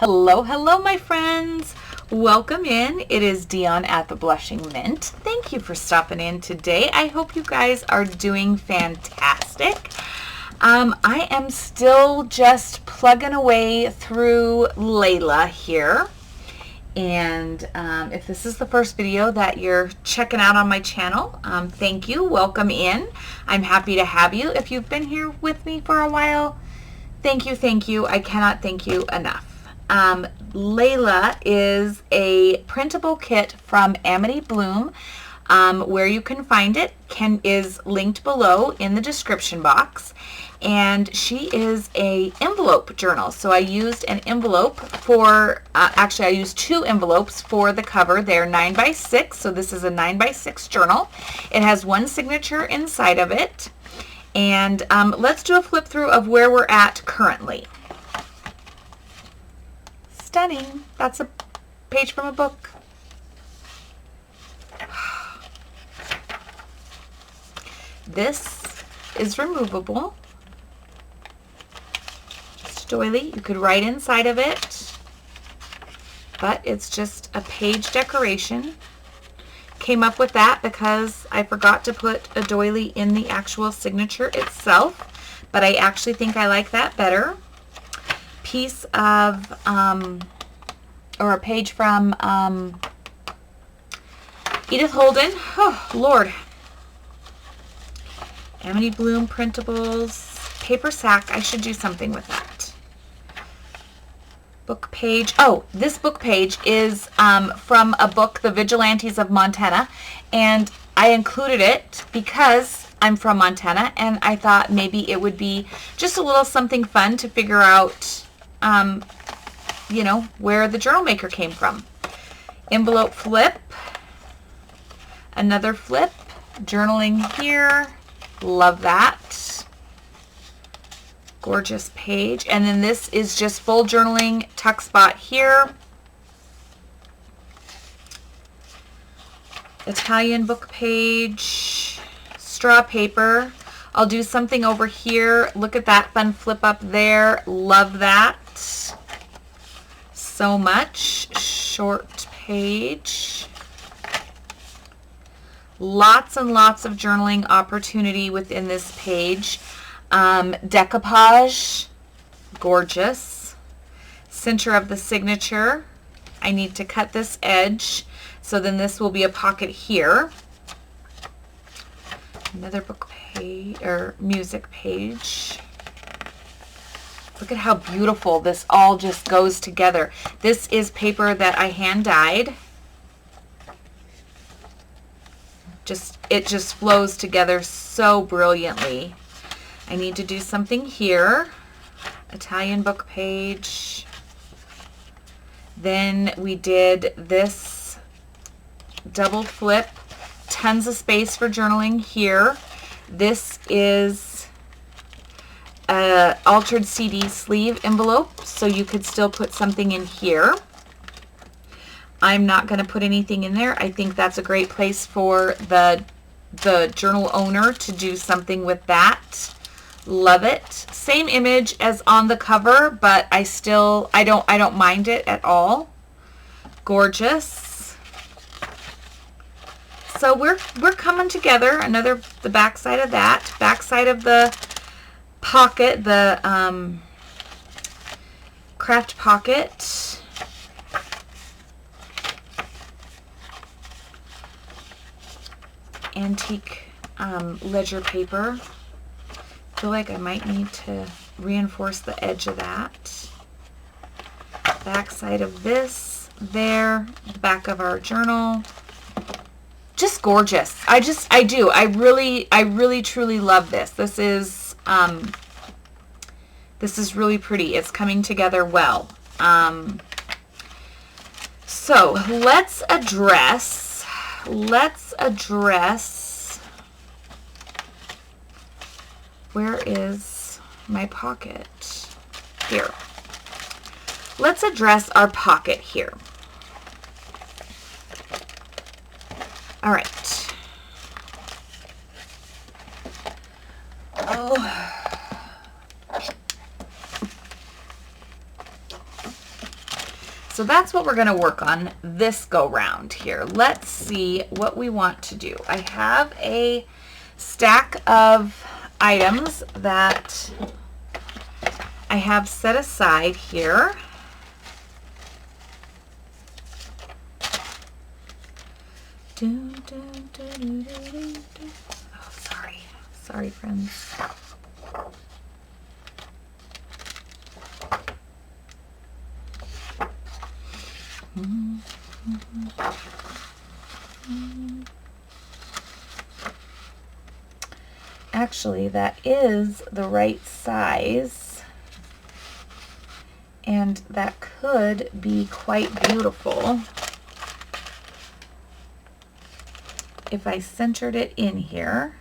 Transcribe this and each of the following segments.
Hello, hello, my friends. Welcome in. It is Dion at the Blushing Mint. Thank you for stopping in today. I hope you guys are doing fantastic. I am still just plugging away through Layla here. And if this is the first video that you're checking out on my channel, thank you. Welcome in. I'm happy to have you. If you've been here with me for a while, thank you, thank you. I cannot thank you enough. Layla is a printable kit from Amity Bloom. Where you can find it is linked below in the description box. And she is a envelope journal. So I used an envelope for, actually I used two envelopes for the cover. They're 9x6, so this is a 9x6 journal. It has one signature inside of it. And let's do a flip through of where we're at currently. Stunning. That's a page from a book. This is removable. Just a doily. You could write inside of it, but it's just a page decoration. Came up with that because I forgot to put a doily in the actual signature itself, but I actually think I like that better. Piece of, or a page from Edith Holden. Oh, Lord. Amity Bloom printables. Paper sack. I should do something with that. Book page. Oh, this book page is from a book, The Vigilantes of Montana, and I included it because I'm from Montana, and I thought maybe it would be just a little something fun to figure out, you know, where the journal maker came from. Envelope flip. Another flip. Journaling here. Love that. Gorgeous page. And then this is just full journaling, tuck spot here. Italian book page. Straw paper. I'll do something over here. Look at that fun flip up there. Love that so much. Short page. Lots and lots of journaling opportunity within this page. Decoupage. Gorgeous. Center of the signature. I need to cut this edge. So then this will be a pocket here. Another book page, or music page. Look at how beautiful this all just goes together. This is paper that I hand dyed. It just flows together so brilliantly. I need to do something here. Italian book page. Then we did this double flip. Tons of space for journaling here. This is a altered CD sleeve envelope, so you could still put something in here. I'm not going to put anything in there. I think that's a great place for the journal owner to do something with that. Love it. Same image as on the cover, but I don't mind it at all. Gorgeous. So we're coming together. The back side of that. Back side of the pocket, the Kraft pocket. Antique ledger paper. I feel like I might need to reinforce the edge of that. Back side of this there. The back of our journal. Just gorgeous. I really truly love this. This is really pretty. It's coming together well. So let's address where is my pocket? Here. Let's address our pocket here. All right. Oh. So that's what we're going to work on this go round here. Let's see what we want to do. I have a stack of items that I have set aside here. Oh, sorry. Sorry, friends. Actually, that is the right size, and that could be quite beautiful if I centered it in here.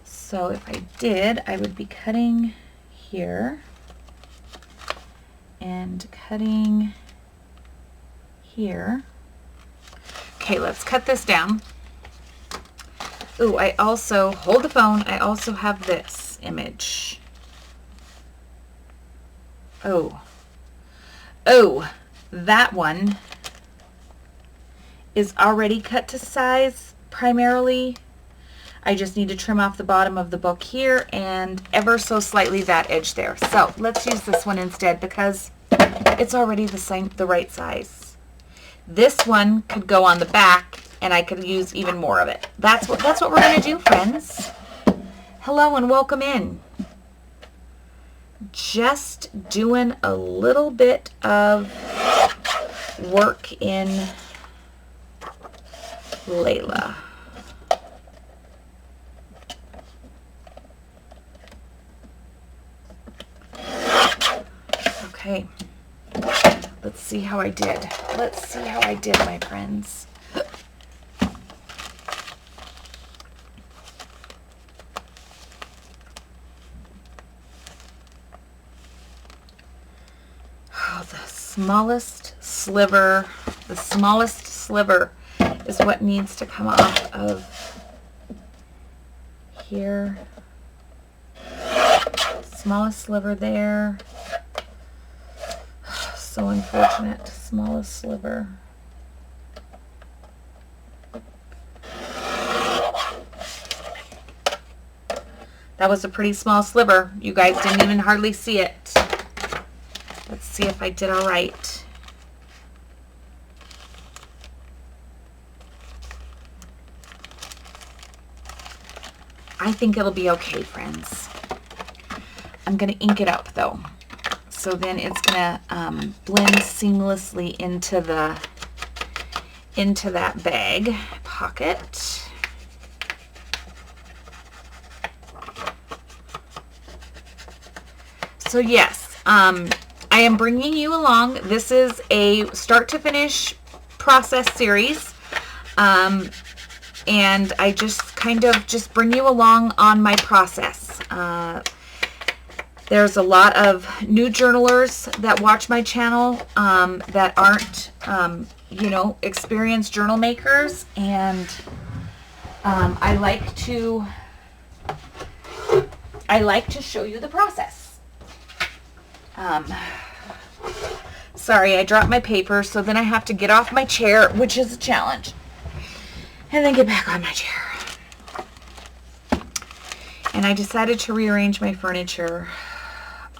So if I did, I would be cutting here and cutting here. Okay, let's cut this down. Ooh, I also, hold the phone, I also have this image. Oh, that one is already cut to size primarily. I just need to trim off the bottom of the book here and ever so slightly that edge there. So let's use this one instead because it's already the right size. This one could go on the back and I could use even more of it. That's what we're going to do, friends. Hello and welcome in. Just doing a little bit of work in Layla. Okay, let's see how I did. Let's see how I did, my friends. Oh, the smallest sliver is what needs to come off of here. Smallest sliver there. So unfortunate. Smallest sliver. That was a pretty small sliver. You guys didn't even hardly see it. Let's see if I did all right. I think it'll be okay, friends. I'm going to ink it up though. So then it's going to blend seamlessly into that bag pocket. So yes, I am bringing you along. This is a start to finish process series. And I just kind of just bring you along on my process. There's a lot of new journalers that watch my channel that aren't, you know, experienced journal makers, and I like to show you the process. Sorry, I dropped my paper, so then I have to get off my chair, which is a challenge, and then get back on my chair. And I decided to rearrange my furniture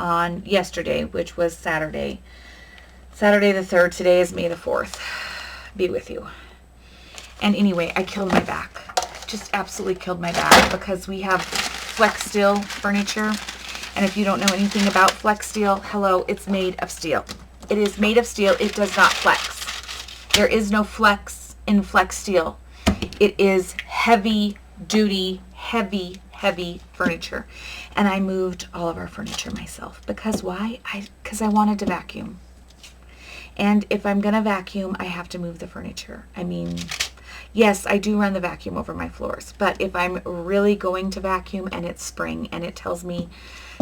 on yesterday, which was Saturday the 3rd. Today is May the 4th. Be with you. And anyway, I killed my back. Just absolutely killed my back because we have flex steel furniture. And if you don't know anything about flex steel, hello, it's made of steel. It is made of steel. It does not flex. There is no flex in flex steel. It is heavy duty, heavy furniture. And I moved all of our furniture myself. Because why? Because I wanted to vacuum. And if I'm going to vacuum, I have to move the furniture. I mean, yes, I do run the vacuum over my floors. But if I'm really going to vacuum and it's spring and it tells me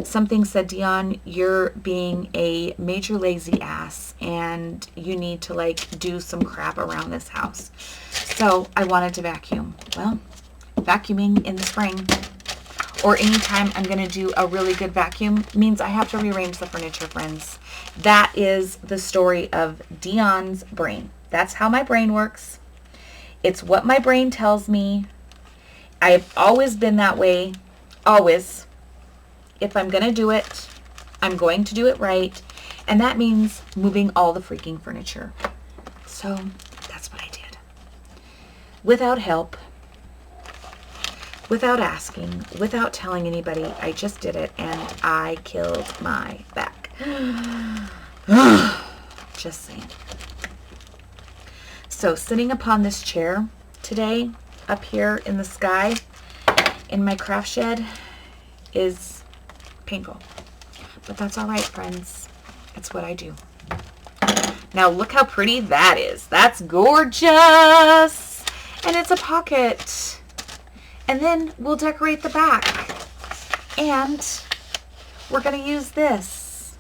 something said, Dion, you're being a major lazy ass and you need to like do some crap around this house. So I wanted to vacuum. Well, vacuuming in the spring or anytime I'm going to do a really good vacuum means I have to rearrange the furniture, friends. That is the story of Dion's brain. That's how my brain works. It's what my brain tells me. I've always been that way. Always. If I'm going to do it, I'm going to do it right. And that means moving all the freaking furniture. So that's what I did. Without help. Without asking, without telling anybody, I just did it and I killed my back. Just saying. So sitting upon this chair today, up here in the sky, in my craft shed, is painful. But that's all right, friends. It's what I do. Now look how pretty that is. That's gorgeous. And it's a pocket. And then we'll decorate the back. And we're going to use this.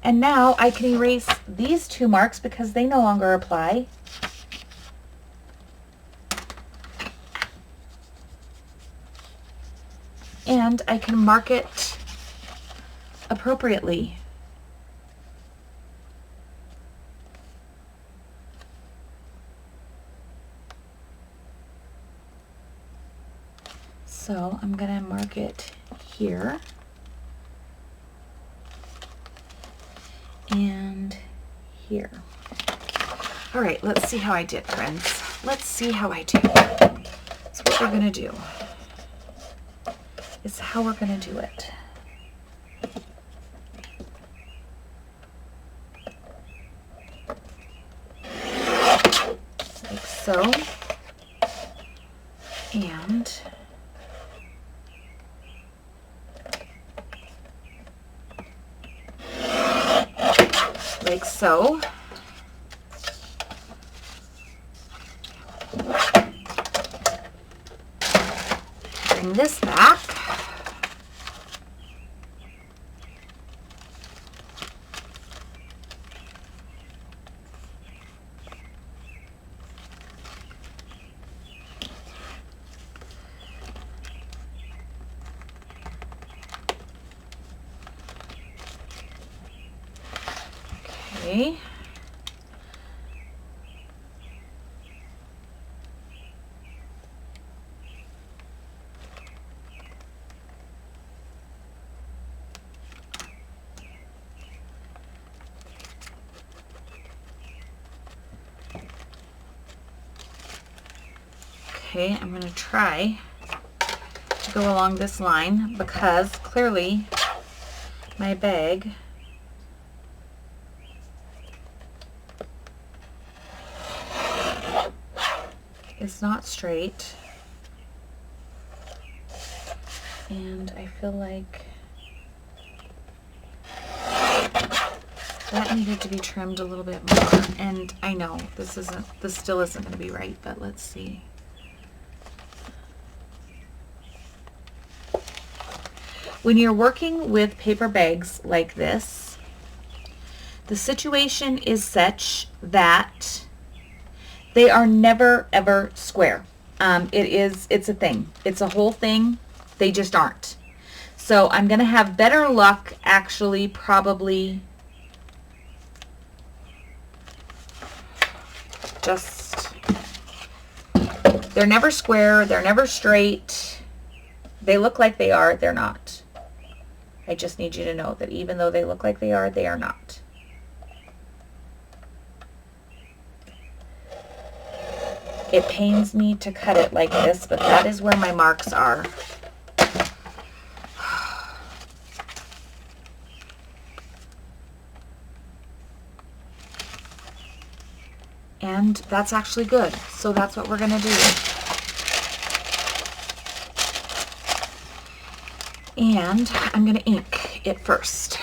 And now I can erase these two marks because they no longer apply. And I can mark it appropriately. So I'm going to mark it here and here. All right, let's see how I did, friends. Let's see how I do. That's what we're going to do. Is how we're going to do it. Like so. And like so. Bring this back. Okay. Okay, I'm going to try to go along this line because clearly my bag is not straight, and I feel like that needed to be trimmed a little bit more. And I know this still isn't going to be right, but let's see. When you're working with paper bags like this, the situation is such that they are never ever square. It's a thing. It's a whole thing. They just aren't. So I'm going to have better luck actually probably just, they're never square. They're never straight. They look like they are. They're not. I just need you to know that even though they look like they are not. It pains me to cut it like this, but that is where my marks are. And that's actually good. So that's what we're going to do. And I'm going to ink it first.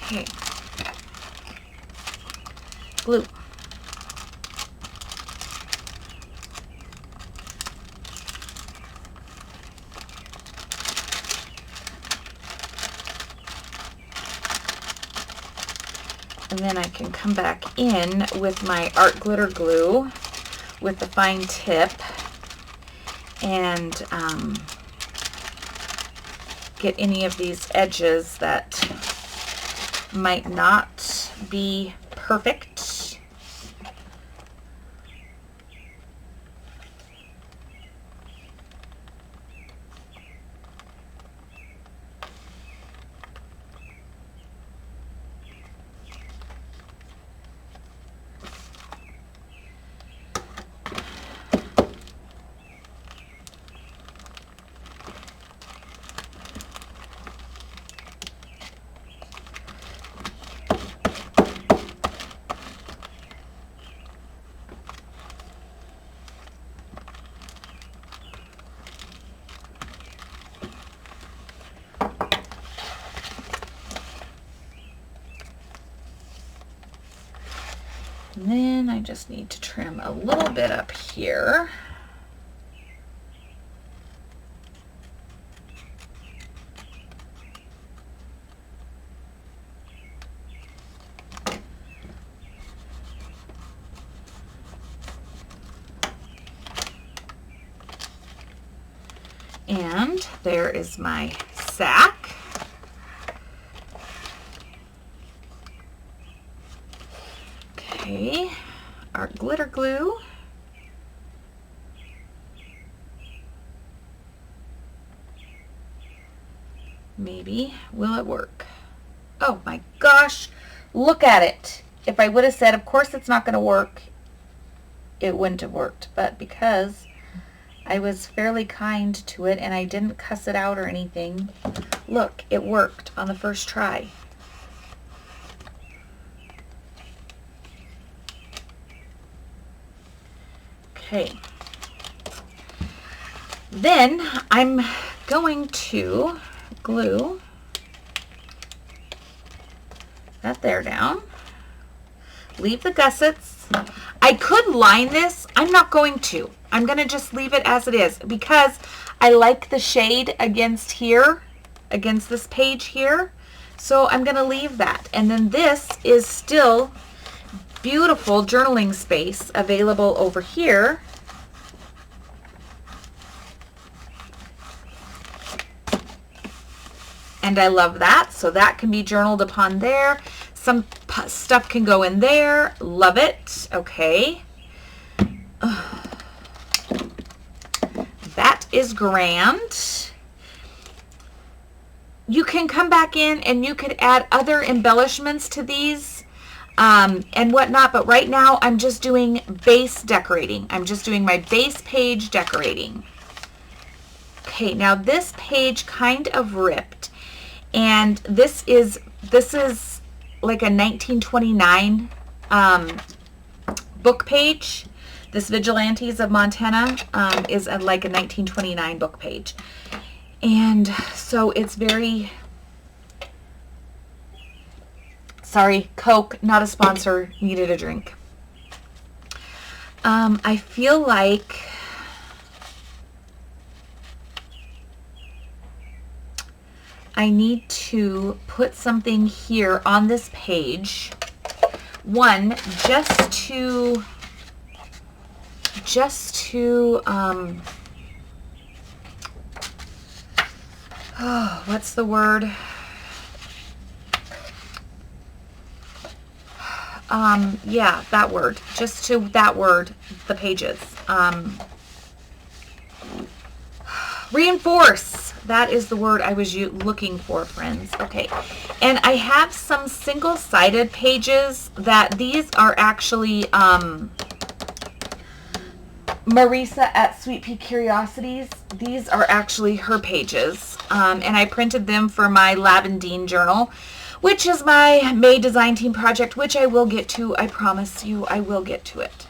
Okay. Glue. And then I can come back in with my art glitter glue with the fine tip and get any of these edges that might not be perfect. And then I just need to trim a little bit up here. And there is my sack. Okay, our glitter glue. Maybe, will it work? Oh my gosh, look at it. If I would have said, of course it's not going to work, it wouldn't have worked. But because I was fairly kind to it and I didn't cuss it out or anything, look, it worked on the first try. Okay, then I'm going to glue that there down, leave the gussets. I could line this. I'm not going to. I'm going to just leave it as it is because I like the shade against here, against this page here. So I'm going to leave that. And then this is still beautiful journaling space available over here. And I love that. So that can be journaled upon there. Some stuff can go in there. Love it. Okay. That is grand. You can come back in and you could add other embellishments to these and whatnot, but right now I'm just doing base decorating. I'm just doing my base page decorating. Okay, now this page kind of ripped, and this is like a 1929 book page. This Vigilantes of Montana is like a 1929 book page. And so it's very, sorry, Coke, not a sponsor, needed a drink. I feel like I need to put something here on this page. One, just to oh, what's the word? Yeah, that word. Just to that word, the pages. Reinforce. That is the word I was looking for, friends. Okay. And I have some single-sided pages that these are actually Marisa at Sweet Pea Curiosities. These are actually her pages. And I printed them for my Lavendine journal, which is my May design team project, which I will get to. I promise you I will get to it.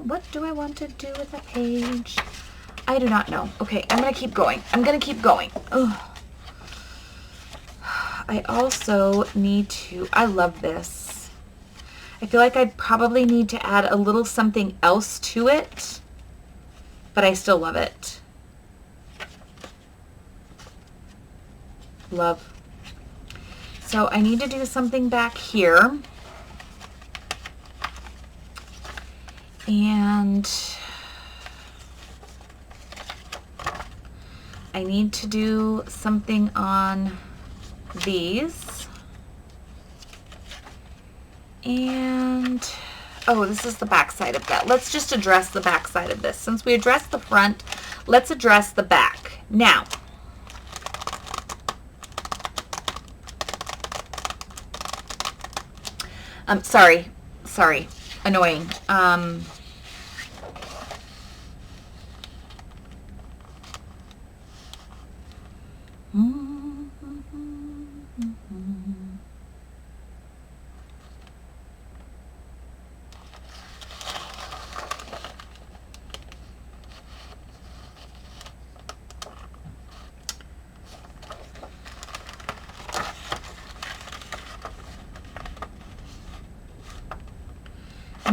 What do I want to do with a page? I do not know. Okay, I'm going to keep going. I'm going to keep going. Ugh. I also need to, I love this. I feel like I probably need to add a little something else to it, but I still love it. Love. So I need to do something back here. And I need to do something on these. And oh, this is the back side of that. Let's just address the back side of this. Since we addressed the front, let's address the back. Now, sorry, annoying.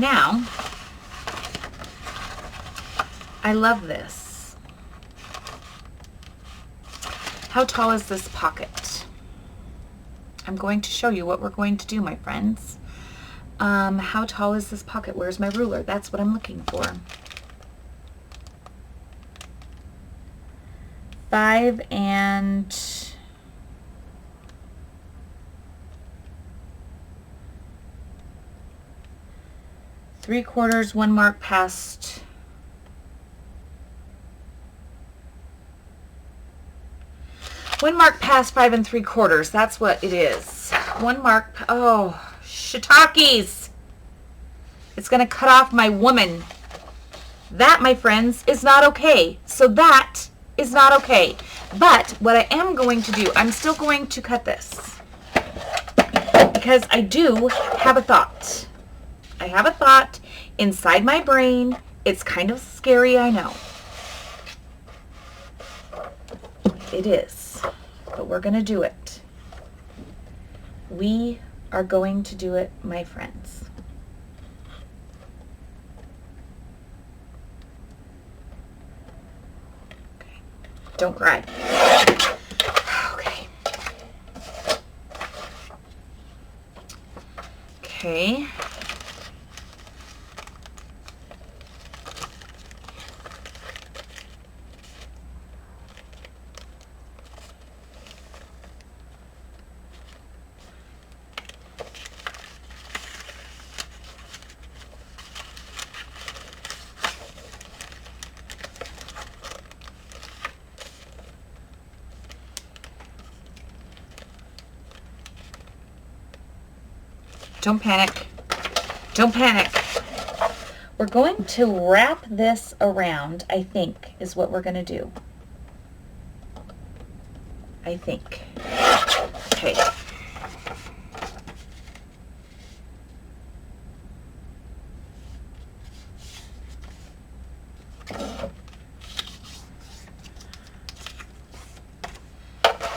Now, I love this. How tall is this pocket? I'm going to show you what we're going to do, my friends. How tall is this pocket? Where's my ruler? That's what I'm looking for. 5 3/4, 1 mark past 5 3/4. That's what it is. 1 mark. Oh, shiitakes. It's going to cut off my woman. That, my friends, is not okay. So that is not okay. But what I am going to do, I'm still going to cut this. Because I do have a thought. I have a thought inside my brain. It's kind of scary, I know. It is. But we're going to do it. We are going to do it, my friends. Okay. Don't cry. Okay. Okay. Don't panic. Don't panic. We're going to wrap this around, I think, is what we're going to do. I think. Okay.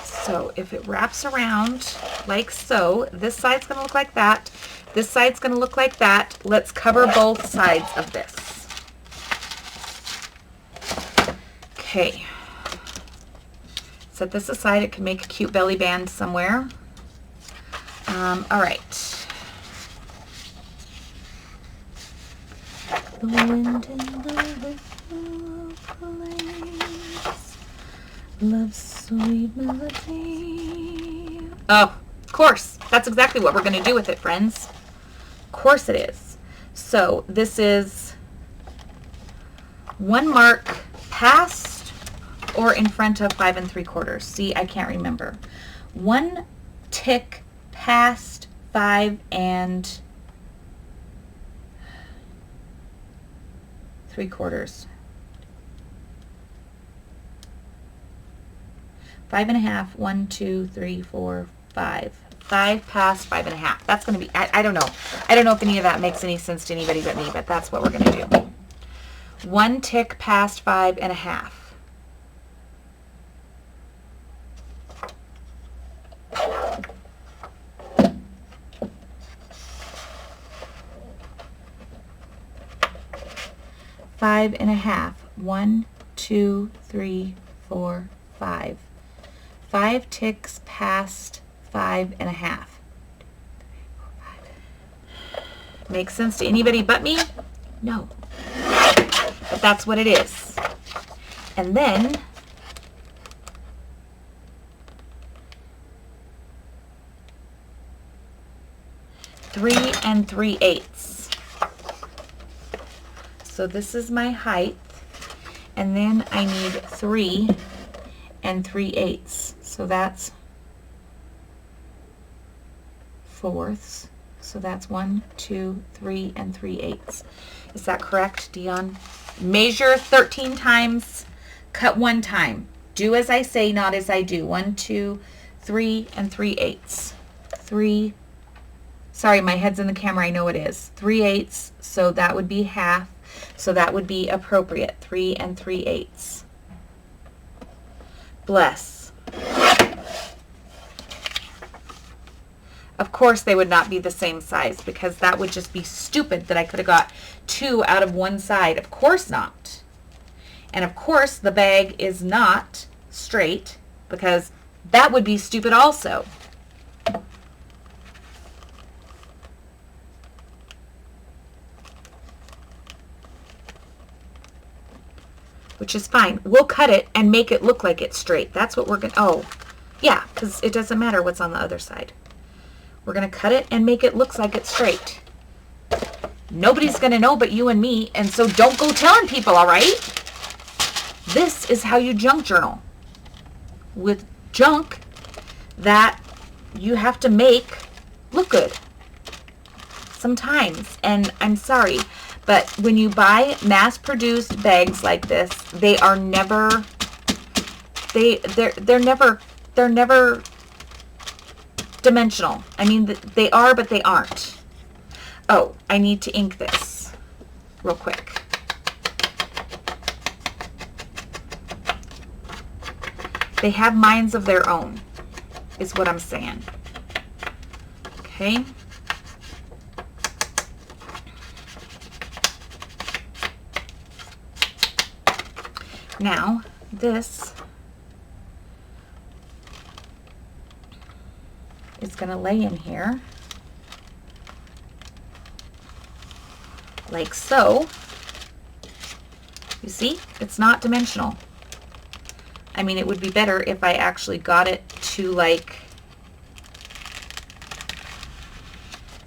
So if it wraps around like so, this side's going to look like that. This side's going to look like that. Let's cover both sides of this. Okay. Set this aside. It can make a cute belly band somewhere. All right. The wind in the place, love's sweet melody. Oh, of course. That's exactly what we're going to do with it, friends. Of course it is. So this is 1 mark past or in front of 5 3/4. See, I can't remember. 1 tick past 5 3/4. 5 1/2. 1, 2, 3, 4, 5. 5 past 5 1/2. That's going to be, I don't know. I don't know if any of that makes any sense to anybody but me, but that's what we're going to do. 1 tick past 5.5. Five and a half. 1, 2, 3, 4, 5. 5 ticks past 5.5. Makes sense to anybody but me? No. But that's what it is. And then three and 3/8. So this is my height, and then I need 3 and 3/8. So that's 4ths. So that's 1, 2, 3 and 3/8. Is that correct, Dion? Measure 13 times, cut 1 time. Do as I say, not as I do. 1, 2, 3 and 3/8. 3. Sorry, my head's in the camera. I know it is. 3/8. So that would be half. So that would be appropriate. 3 and 3/8. Bless. Of course they would not be the same size, because that would just be stupid that I could have got 2 out of one side. Of course not. And of course the bag is not straight, because that would be stupid also. Which is fine. We'll cut it and make it look like it's straight. That's what we're going to, oh, yeah, because it doesn't matter what's on the other side. We're going to cut it and make it look like it's straight. Nobody's going to know but you and me, and so don't go telling people, all right? This is how you junk journal. With junk that you have to make look good. Sometimes, and I'm sorry, but when you buy mass-produced bags like this, they are never, they're never dimensional. I mean, they are, but they aren't. Oh, I need to ink this real quick. They have minds of their own, is what I'm saying. Okay. Now, this is going to lay in here like so. You see, it's not dimensional. I mean, it would be better if I actually got it to like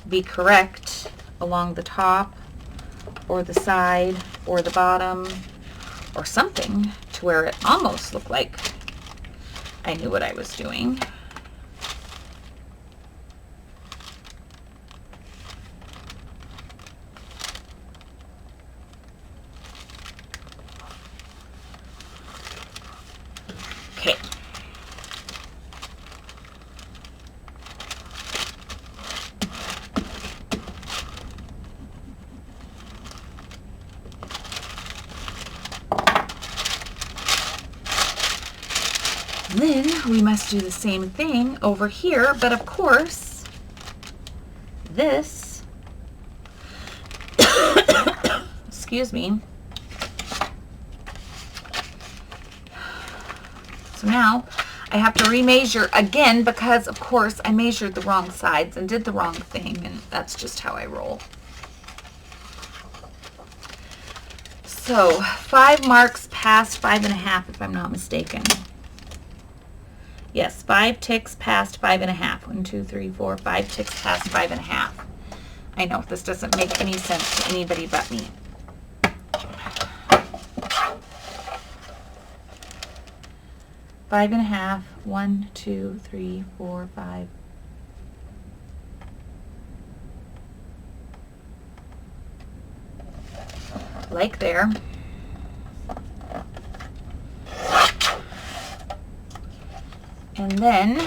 be correct along the top or the side or the bottom or something to where it almost looked like I knew what I was doing. Okay. Then we must do the same thing over here, but of course, this, excuse me. So now I have to remeasure again because, of course, I measured the wrong sides and did the wrong thing, and that's just how I roll. So 5 marks past 5.5, if I'm not mistaken. Yes, 5 ticks past 5.5. 1, 2, 3, 4, 5 ticks past 5.5. I know this doesn't make any sense to anybody but me. Five and a half. 1, 2, 3, 4, 5. Like there. And then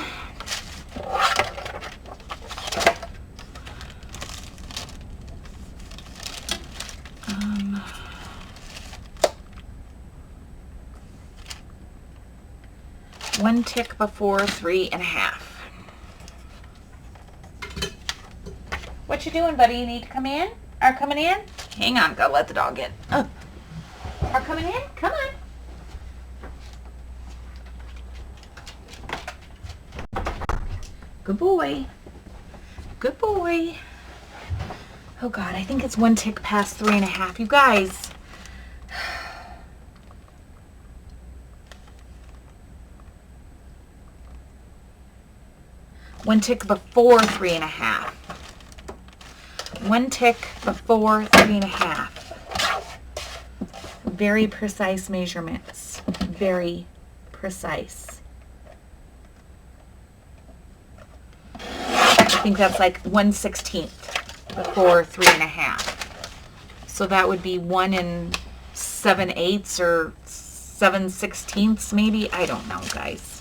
1 tick before 3.5. What you doing, buddy? You need to come in? Are coming in? Hang on, gotta let the dog in. Oh. Are coming in? Come on. Good boy. Good boy. Oh God, I think it's 1 tick past 3.5. You guys. One tick before 3.5. 1 tick before 3.5. Very precise measurements. Very precise. I think that's like 1/16 before 3.5. So that would be 1 7/8 or 7/16 maybe. I don't know, guys.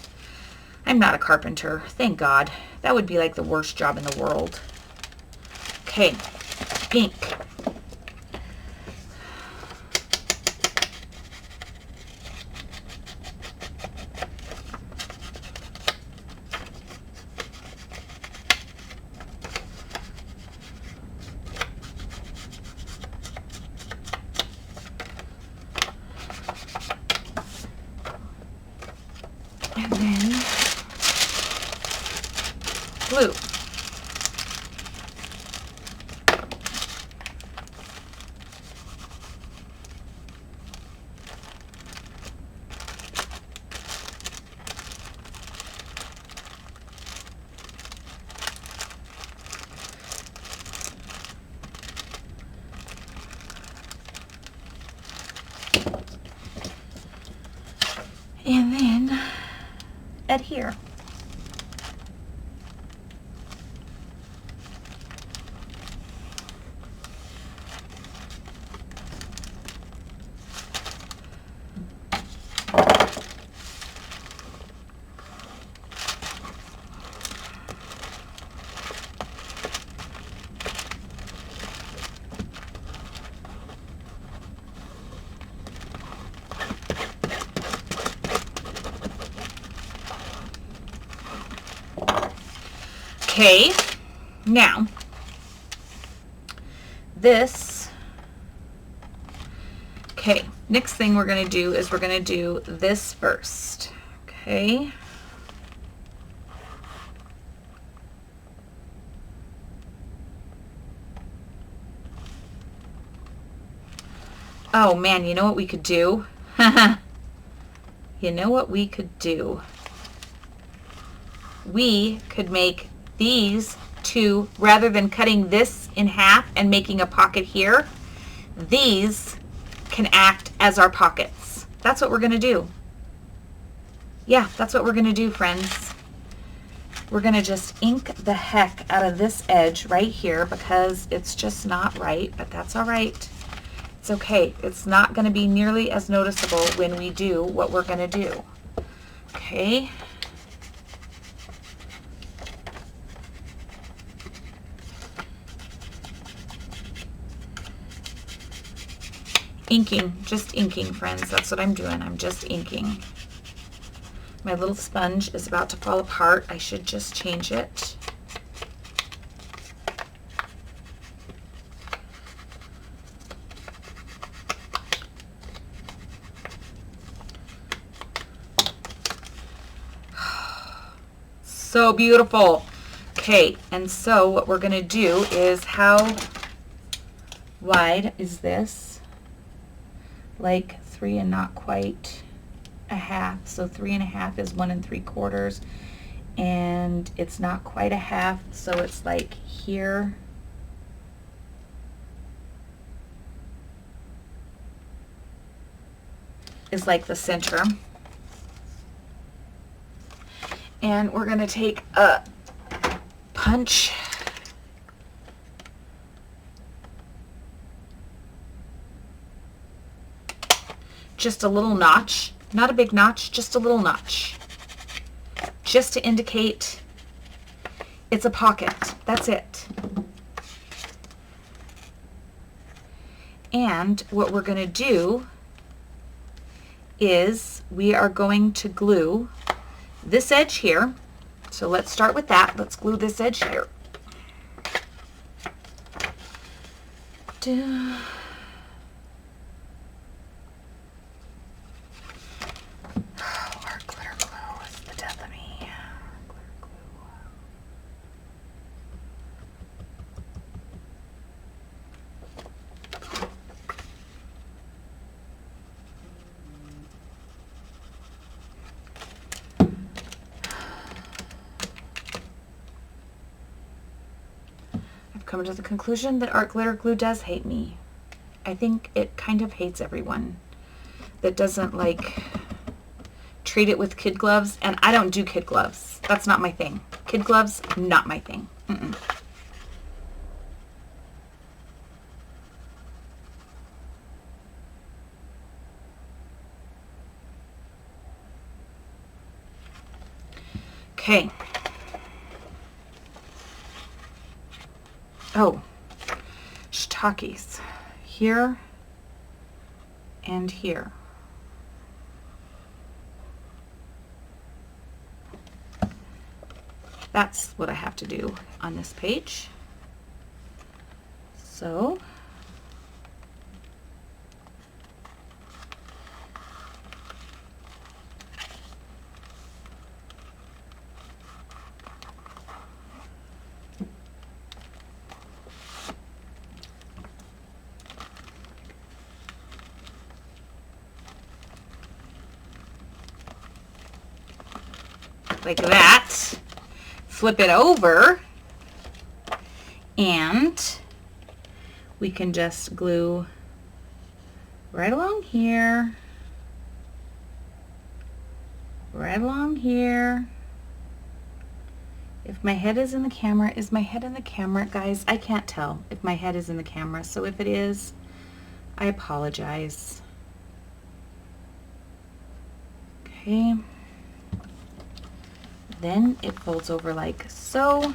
I'm not a carpenter, thank God. That would be like the worst job in the world. Okay, ink. And then glue. And then adhere. Okay, now this, okay, next thing we're going to do is we're going to do this first, okay. Oh man, you know what we could do? You know what we could do? We could make these two, rather than cutting this in half and making a pocket here, these can act as our pockets. That's what we're going to do. Yeah, that's what we're going to do, friends. We're going to just ink the heck out of this edge right here because it's just not right, but that's all right. It's okay. It's not going to be nearly as noticeable when we do what we're going to do. Okay. Inking, just inking, friends. That's what I'm doing. I'm just inking. My little sponge is about to fall apart. I should just change it. So beautiful. Okay, and so what we're going to do is, how wide is this? Like 3 and not quite a half. So 3.5 is 1 3/4, and it's not quite a half, so it's like here. Is like the center. And we're going to take a punch. Just a little notch, not a big notch, just a little notch. Just to indicate it's a pocket. That's it. And what we're going to do is we are going to glue this edge here. So let's start with that. Let's glue this edge here. Art glitter glue is the death of me. Glitter glue. Come to the conclusion that art glitter glue does hate me. I think it kind of hates everyone that doesn't like treat it with kid gloves, and I don't do kid gloves. That's not my thing. Kid gloves, not my thing. Okay. Oh, shiitakes here and here. That's what I have to do on this page. So like that, flip it over, and we can just glue right along here, right along here. If my head is in the camera, is my head in the camera? Guys, I can't tell if my head is in the camera, so if it is, I apologize. Okay. Then it folds over like so.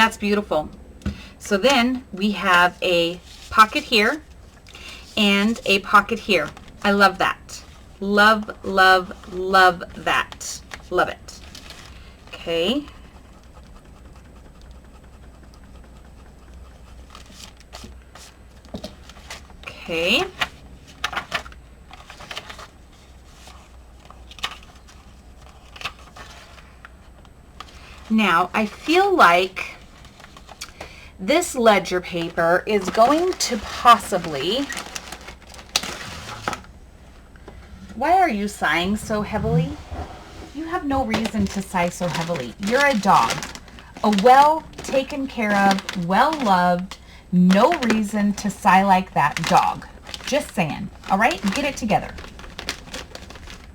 That's beautiful. So then we have a pocket here and a pocket here. I love that. Love, love, love that. Love it. Okay. Okay. Now, I feel like this ledger paper is going to possibly... Why are you sighing so heavily? You have no reason to sigh so heavily. You're a dog. A well taken care of, well loved, no reason to sigh like that dog. Just saying. All right? Get it together.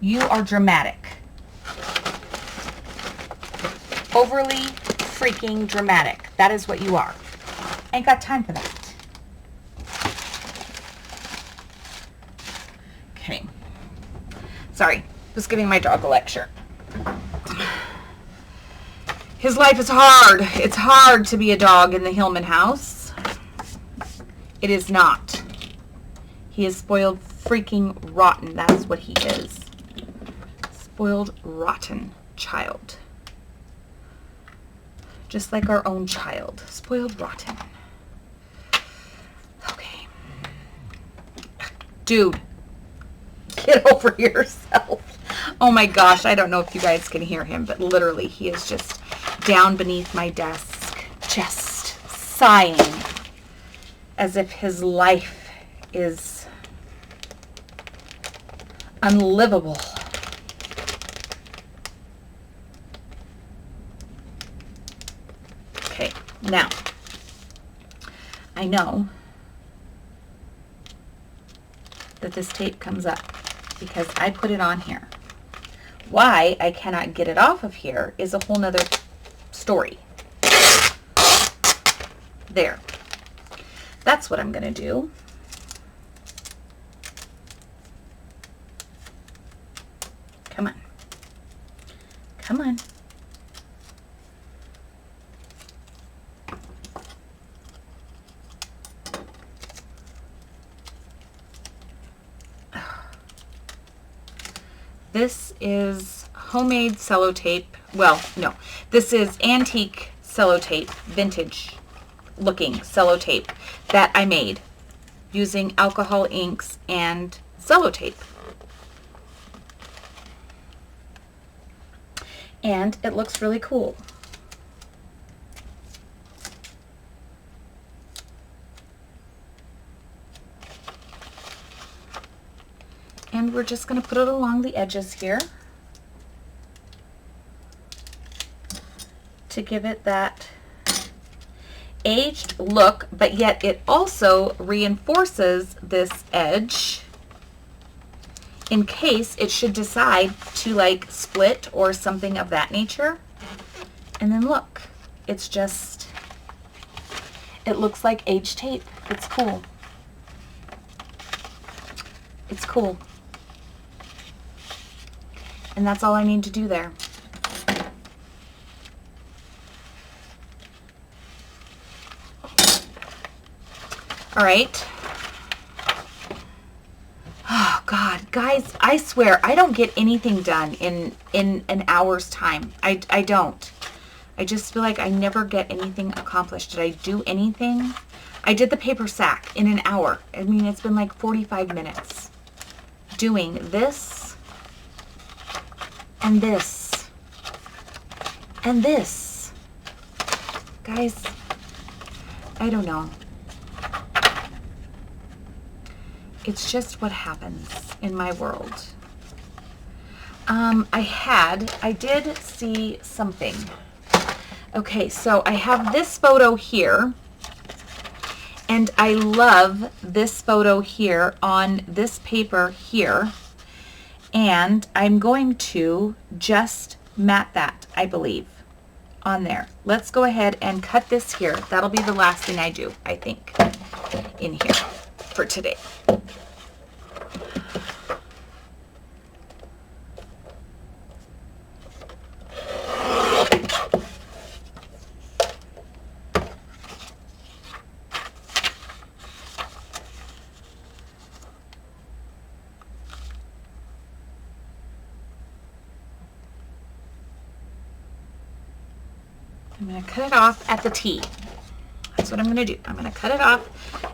You are dramatic. Overly freaking dramatic. That is what you are. Ain't got time for that. Okay. Sorry, just giving my dog a lecture. His life is hard. It's hard to be a dog in the Hillman house. It is not. He is spoiled freaking rotten. That's what he is. Spoiled rotten child. Just like our own child. Spoiled rotten. Okay. Dude, get over yourself. Oh my gosh, I don't know if you guys can hear him, but literally he is just down beneath my desk, just sighing as if his life is unlivable. Okay, now, I know that this tape comes up because I put it on here. Why I cannot get it off of here is a whole nother story. There. That's what I'm going to do. Come on. Come on. This is homemade sellotape. Well, no, this is antique sellotape, vintage looking sellotape that I made using alcohol inks and sellotape. And it looks really cool. And we're just going to put it along the edges here to give it that aged look, but yet it also reinforces this edge in case it should decide to like split or something of that nature. And then look, it's just, it looks like aged tape. It's cool. It's cool. And that's all I need to do there. All right. Oh God, guys, I swear I don't get anything done in an hour's time. I don't. I just feel like I never get anything accomplished. Did I do anything? I did the paper sack in an hour. I mean, it's been like 45 minutes doing this and this and this. Guys, I don't know. It's just what happens in my world. I did see something. Okay, so I have this photo here, and I love this photo here on this paper here, and I'm going to just mat that, I believe, on there. Let's go ahead and cut this here. That'll be the last thing I do, I think, in here for today. I'm going to cut it off at the T. That's what I'm going to do. I'm going to cut it off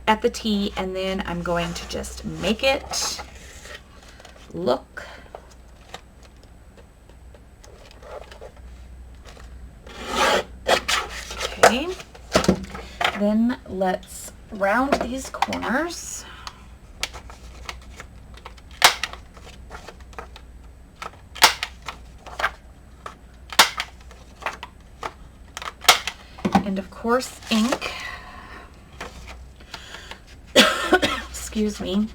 at the T, and then I'm going to just make it look okay. Then let's round these corners. And of course, ink. Excuse me.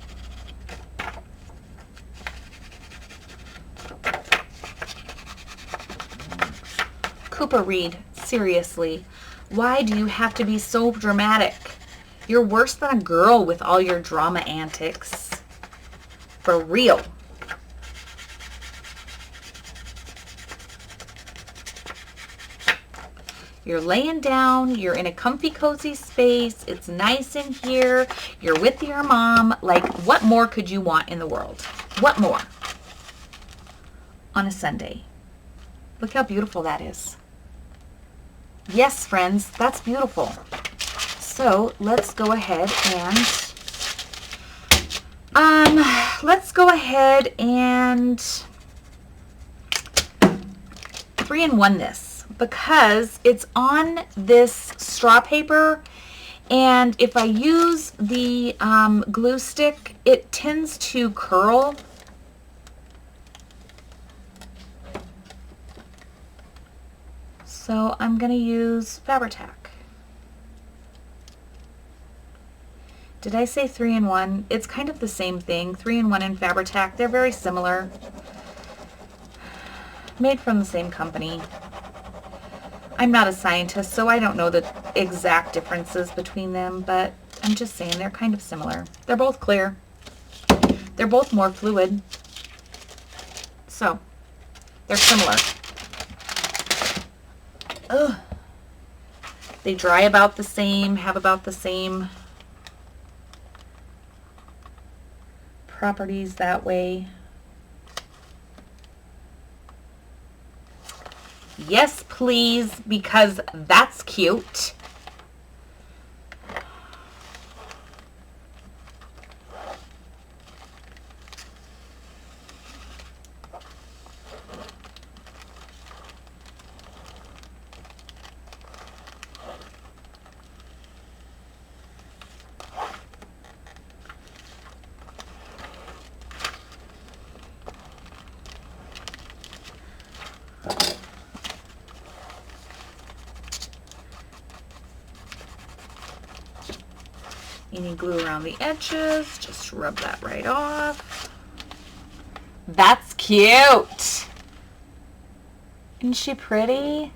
Cooper Reed, seriously, why do you have to be so dramatic? You're worse than a girl with all your drama antics. For real. You're laying down, you're in a comfy, cozy space, it's nice in here, you're with your mom. Like, what more could you want in the world? What more? On a Sunday. Look how beautiful that is. Yes, friends, that's beautiful. So, let's go ahead and, 3-in-1 this because it's on this straw paper, and if I use the glue stick, it tends to curl. So I'm going to use Fabri-Tac. Did I say 3-in-1? It's kind of the same thing. 3-in-1 and Fabri-Tac, they're very similar. Made from the same company. I'm not a scientist, so I don't know the exact differences between them, but I'm just saying they're kind of similar. They're both clear. They're both more fluid. So, they're similar. Ugh. They dry about the same, have about the same properties that way. Yes, please, because that's cute. Any glue around the edges, just rub that right off. That's cute. Isn't she pretty?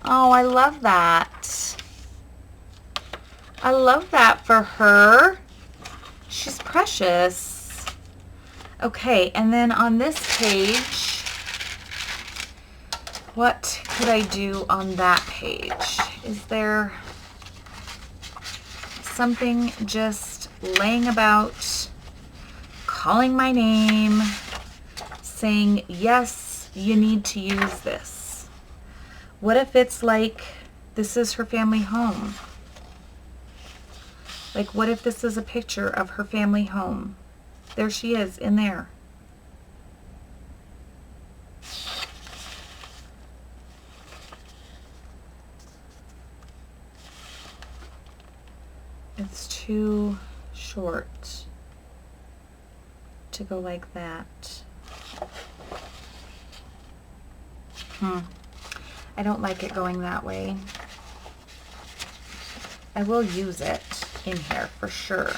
Oh, I love that. I love that for her. She's precious. Okay, and then on this page, what could I do on that page? Is there something just laying about, calling my name, saying, yes, you need to use this? What if it's like, this is her family home? Like, what if this is a picture of her family home? There she is in there. It's too short to go like that. I don't like it going that way. I will use it in here for sure.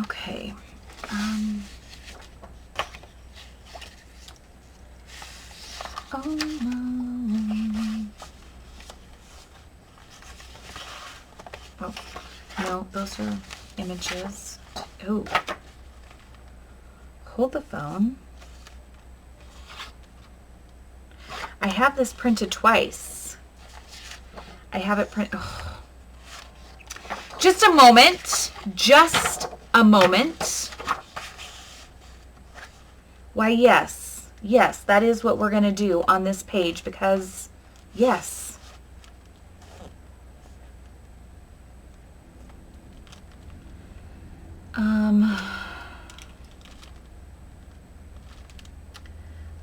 Okay. Oh no. Oh, no, those are images. Oh. Hold the phone. I have this printed twice. I have it print. Oh. Just a moment. Just a moment. Why, yes. Yes, that is what we're going to do on this page because, yes.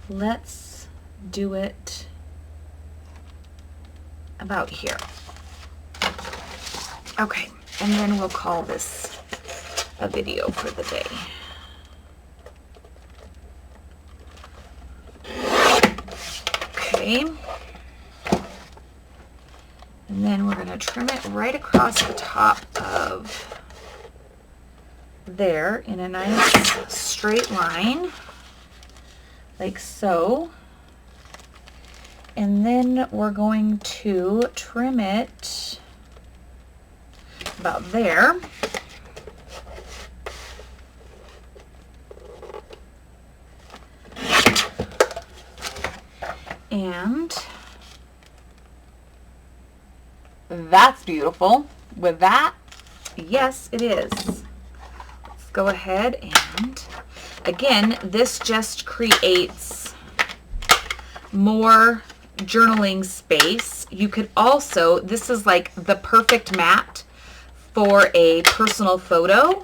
Let's do it about here. Okay, and then we'll call this a video for the day. Okay. And then we're going to trim it right across the top of there in a nice straight line, like so. And then we're going to trim it about there. And that's beautiful. With that, yes, it is. Let's go ahead and, again, this just creates more journaling space, you could also, this is like the perfect mat for a personal photo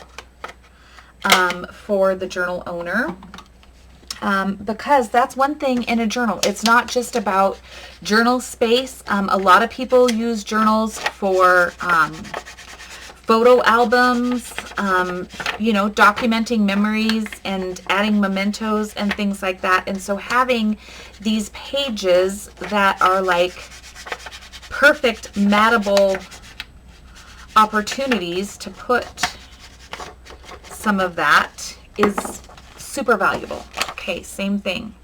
for the journal owner. Because that's one thing in a journal. It's not just about journal space. A lot of people use journals for photo albums, you know, documenting memories and adding mementos and things like that. And so having these pages that are like perfect mattable opportunities to put some of that is super valuable. Okay, same thing.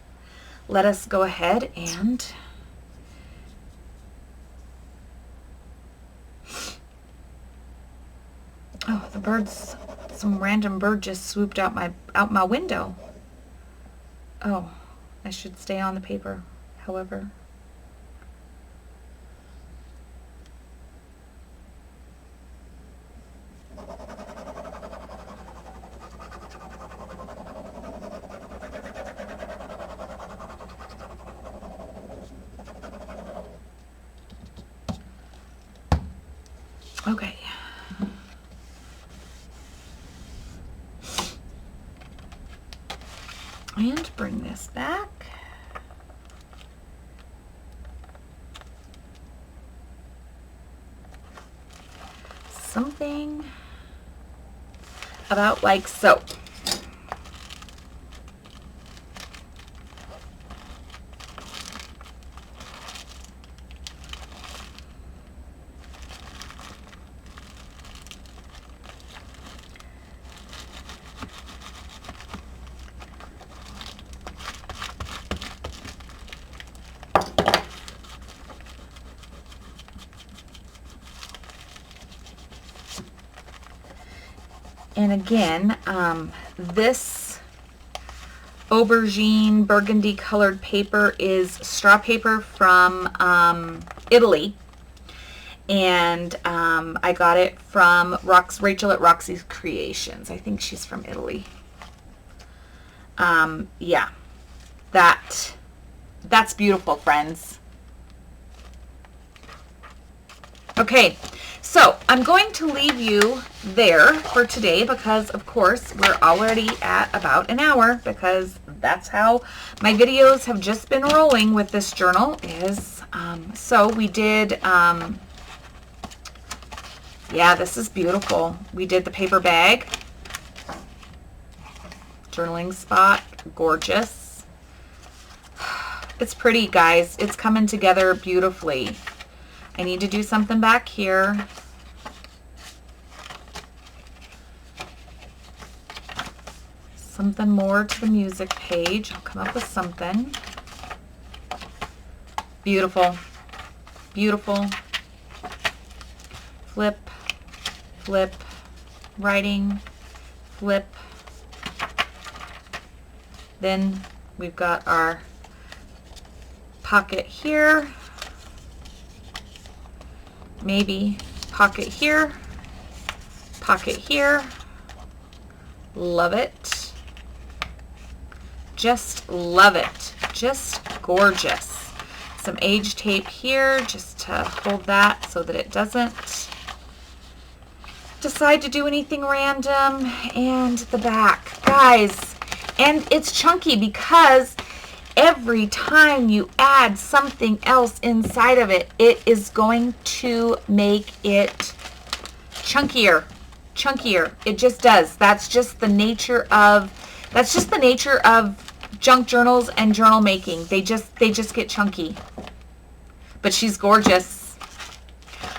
Let us go ahead and oh, the birds, some random bird just swooped out my window. Oh, I should stay on the paper, however. Okay. And bring this back. Something about like so. And again, this aubergine burgundy colored paper is straw paper from Italy. And I got it from Rachel at Roxy's Creations. I think she's from Italy. Yeah, that's beautiful, friends. Okay, so I'm going to leave you there for today because, of course, we're already at about an hour because that's how my videos have just been rolling with this journal is, so we did, yeah, this is beautiful. We did the paper bag, journaling spot, gorgeous. It's pretty, guys. It's coming together beautifully. I need to do something back here. Something more to the music page. I'll come up with something. Beautiful. Beautiful. Flip, flip, writing, flip. Then we've got our pocket here. Maybe pocket here, pocket here. Love it. Just love it. Just gorgeous. Some age tape here just to hold that so that it doesn't decide to do anything random. And the back, guys. And it's chunky because every time you add something else inside of it, it is going to make it chunkier. It just does. That's just the nature of junk journals and journal making. They just get chunky. But she's gorgeous.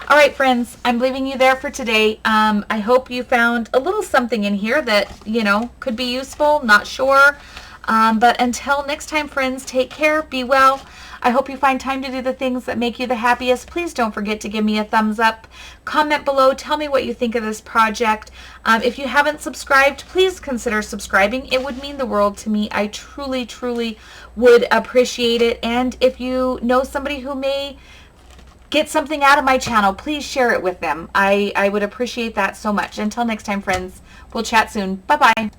All right, friends, I'm leaving you there for today. I hope you found a little something in here that, you know, could be useful. Not sure. But until next time, friends, take care, be well. I hope you find time to do the things that make you the happiest. Please don't forget to give me a thumbs up. Comment below. Tell me what you think of this project. If you haven't subscribed, please consider subscribing. It would mean the world to me. I truly, truly would appreciate it. And if you know somebody who may get something out of my channel, please share it with them. I would appreciate that so much. Until next time, friends, we'll chat soon. Bye-bye.